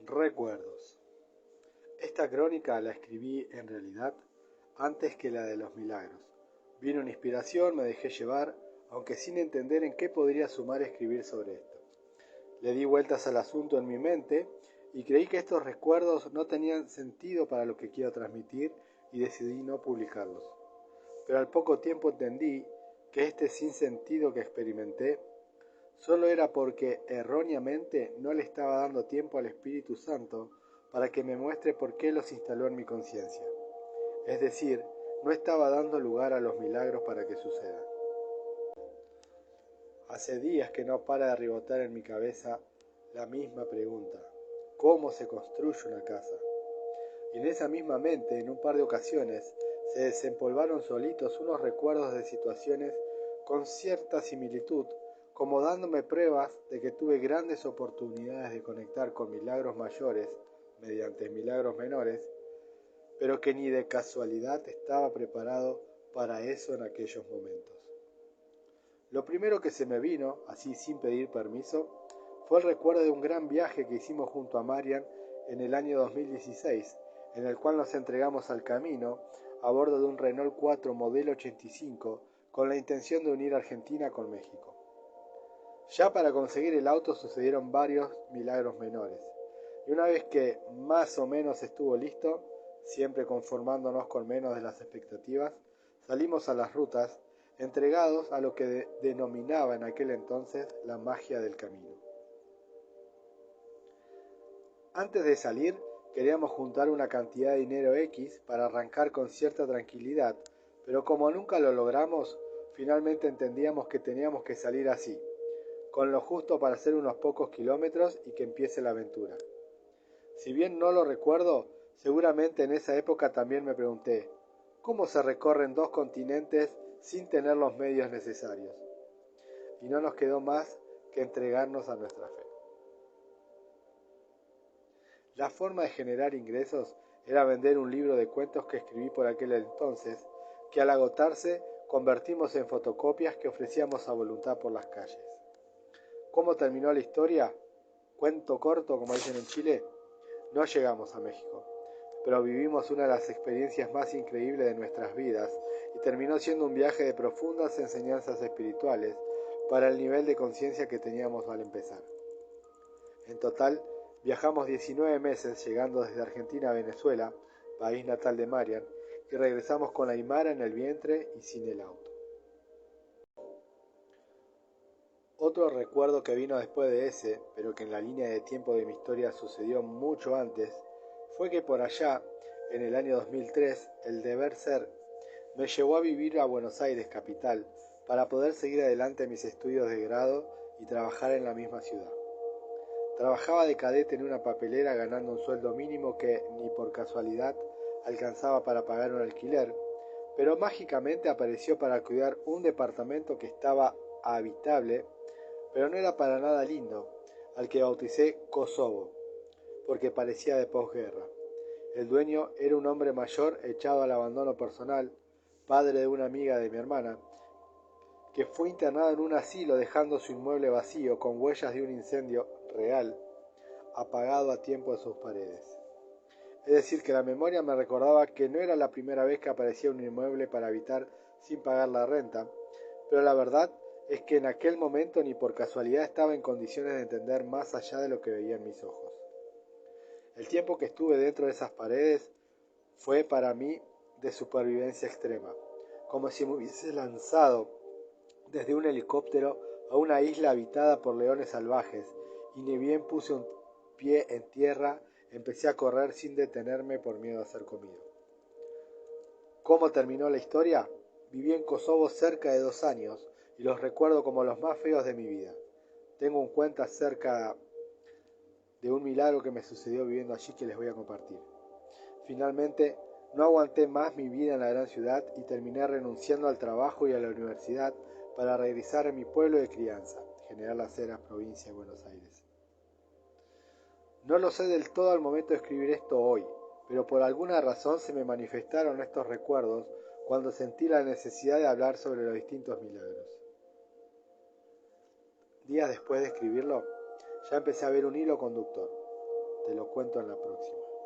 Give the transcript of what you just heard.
Recuerdos. Esta crónica la escribí en realidad antes que la de los milagros. Vino una inspiración, me dejé llevar, aunque sin entender en qué podría sumar escribir sobre esto. Le di vueltas al asunto en mi mente y creí que estos recuerdos no tenían sentido para lo que quiero transmitir y decidí no publicarlos. Pero al poco tiempo entendí que este sinsentido que experimenté solo era porque erróneamente no le estaba dando tiempo al Espíritu Santo para que me muestre por qué los instaló en mi conciencia. Es decir, no estaba dando lugar a los milagros para que sucedan. Hace días que no para de rebotar en mi cabeza la misma pregunta: ¿cómo se construye una casa? Y en esa misma mente, en un par de ocasiones, se desempolvaron solitos unos recuerdos de situaciones con cierta similitud, como dándome pruebas de que tuve grandes oportunidades de conectar con milagros mayores mediante milagros menores, pero que ni de casualidad estaba preparado para eso en aquellos momentos. Lo primero que se me vino, así sin pedir permiso, fue el recuerdo de un gran viaje que hicimos junto a Marian en el año 2016, en el cual nos entregamos al camino a bordo de un Renault 4 modelo 85 con la intención de unir Argentina con México. Ya para conseguir el auto sucedieron varios milagros menores, y una vez que más o menos estuvo listo, siempre conformándonos con menos de las expectativas, salimos a las rutas, entregados a lo que denominaba en aquel entonces la magia del camino. Antes de salir, queríamos juntar una cantidad de dinero X para arrancar con cierta tranquilidad, pero como nunca lo logramos, finalmente entendíamos que teníamos que salir así, con lo justo para hacer unos pocos kilómetros y que empiece la aventura. Si bien no lo recuerdo, seguramente en esa época también me pregunté, ¿cómo se recorren dos continentes sin tener los medios necesarios? Y no nos quedó más que entregarnos a nuestra fe. La forma de generar ingresos era vender un libro de cuentos que escribí por aquel entonces, que al agotarse convertimos en fotocopias que ofrecíamos a voluntad por las calles. ¿Cómo terminó la historia? Cuento corto, como dicen en Chile. No llegamos a México, pero vivimos una de las experiencias más increíbles de nuestras vidas y terminó siendo un viaje de profundas enseñanzas espirituales para el nivel de conciencia que teníamos al empezar. En total, viajamos 19 meses llegando desde Argentina a Venezuela, país natal de Marian, y regresamos con la Aymara en el vientre y sin el auto. Otro recuerdo que vino después de ese, pero que en la línea de tiempo de mi historia sucedió mucho antes, fue que por allá, en el año 2003, el deber ser me llevó a vivir a Buenos Aires, capital, para poder seguir adelante mis estudios de grado y trabajar en la misma ciudad. Trabajaba de cadete en una papelera ganando un sueldo mínimo que, ni por casualidad, alcanzaba para pagar un alquiler, pero mágicamente apareció para cuidar un departamento que estaba habitable, pero no era para nada lindo, al que bauticé Kosovo, porque parecía de posguerra. El dueño era un hombre mayor echado al abandono personal, padre de una amiga de mi hermana, que fue internado en un asilo dejando su inmueble vacío con huellas de un incendio real, apagado a tiempo en sus paredes. Es decir, que la memoria me recordaba que no era la primera vez que aparecía un inmueble para habitar sin pagar la renta, pero la verdad es que en aquel momento ni por casualidad estaba en condiciones de entender más allá de lo que veía en mis ojos. El tiempo que estuve dentro de esas paredes fue para mí de supervivencia extrema, como si me hubiese lanzado desde un helicóptero a una isla habitada por leones salvajes, y ni bien puse un pie en tierra, empecé a correr sin detenerme por miedo a ser comido. ¿Cómo terminó la historia? Viví en Kosovo cerca de 2 años y los recuerdo como los más feos de mi vida. Tengo un cuento acerca de un milagro que me sucedió viviendo allí que les voy a compartir. Finalmente, no aguanté más mi vida en la gran ciudad y terminé renunciando al trabajo y a la universidad para regresar a mi pueblo de crianza, General Las Heras, provincia de Buenos Aires. No lo sé del todo al momento de escribir esto hoy, pero por alguna razón se me manifestaron estos recuerdos cuando sentí la necesidad de hablar sobre los distintos milagros. Días después de escribirlo, ya empecé a ver un hilo conductor. Te lo cuento en la próxima.